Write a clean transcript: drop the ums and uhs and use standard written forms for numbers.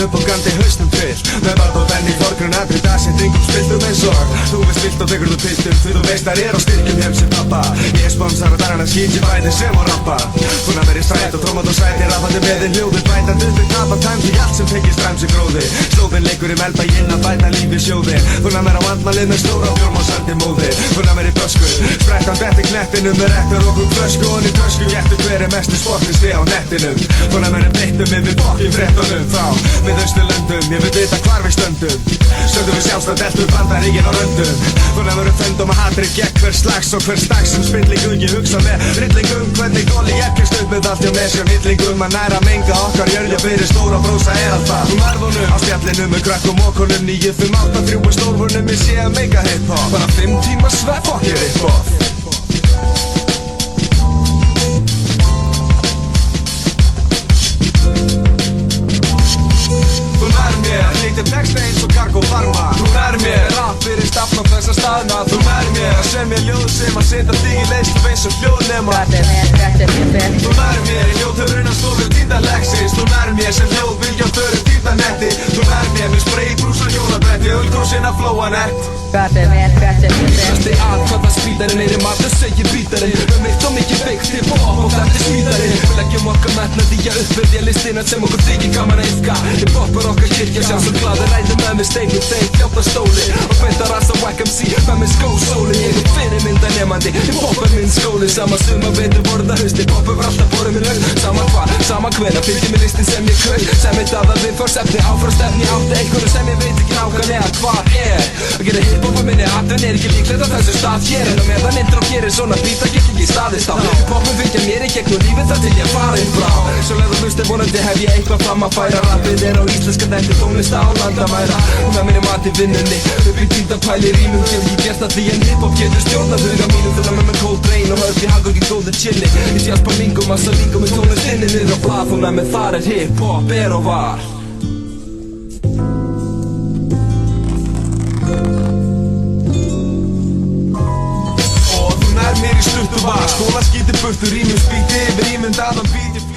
upp og gandi hausnum til með barð og benni forgrunn andri dag sem dringum spiltum eins og þú veist vilt og tekur þú piltum því þú veist þær á styrkjum heim sem pappa ég sponsar að darana skýt ég bæði sem og rappa búin að vera í stræt og trómat og sæti rafandi með þinn hljóði bætandi upp í tapa tæm því allt sem tengist fram sem gróði slóðin leikur í melbæinn að bæta lífi sjóði búin að vera á andmalið með stóra bjórn og sandi móði búin að vera í bösku sprettan eftir klettinum með rektur okkur flösku og í tösku getur hver mestu sportisti á nettinum búin að vera beittum yfir bókjum fréttunum frá við Austurlöndum ég vil vita hvar við stöndum stöndum við sjálfstætt eftir Bandaríkin á röndum búin að vera föndum að hatri gegn hver slags og hver stags sem spillingum ég hugsa með rillingum hvernig góli ég kemst upp með allt hjá með sér hillingum að næra menga okkar jörja fyrir stóra brósa er alltaf marðunum á spjallinu með krakkum og konum 9-5-8-3 og stórvunum ég sé að mega hip-hop bara 5 tíma svepp og ég rip-off texta eins og Gargo Varma þú nær mér, rap fyrir stafn á þessa staðna þú nær mér, að semja ljóð sem að setja þig í leyslu eins og hljóðnema þú nær mér, í ljóðhöfurinn að stofu týnda Lexis þú nær mér sem ljóð vilja þörru týnda netti þú nær mér með spraybrúsa hjólabretti ölgósin að flóa nett Íslasti aðkvæða spítarinn er í maður segir bítarinn eitt og mikið veikt til pop og þetta er smíðarinn við leggjum okkar metnaði að uppverðja listina sem okkur þykir gaman að yfka til poppar okkar kirkja sjá sem glaði ræði með mig steinum þeim fljóta stóli og beinta rasa Wack MC með mig skósóli ég er fyrirmynda nefandi til pop er minn skóli sama suma veitur vorða hausti pop er alltaf borðið minn haug sama hvar, sama hvena fylgir mig listin sem ég kaug sem eitt aðal við fór sefni áfram stefni átti einhverju sem ég veit ekki nákvæmlega hvað er að gera hip-hop minni atvinni er ekki líklegt á þessu stað hér en á meðan intro gerir svona bíta get ekki staðist á Poppum fylgja mér í gegnum lífið þar til ég farin frá svo leið og hlusti vonandi hef ég eitthvað fram að færa rappið er á íslenska þetta tónlist á landamæra og með minni mat í vinnunni upp í týnda pæli rýmum gef ég gert að því en hip-hop getur stjórnað huga mínum þegar með cold rain og hörð í hangangi góðu chilli í sjálfs på lingum að salingum með tónlist inni niður á blað og með mig þar er hip-hop er og var mér í stuttu var skóla skíti burtu rýmum spýti yfir rýmum daðan bíti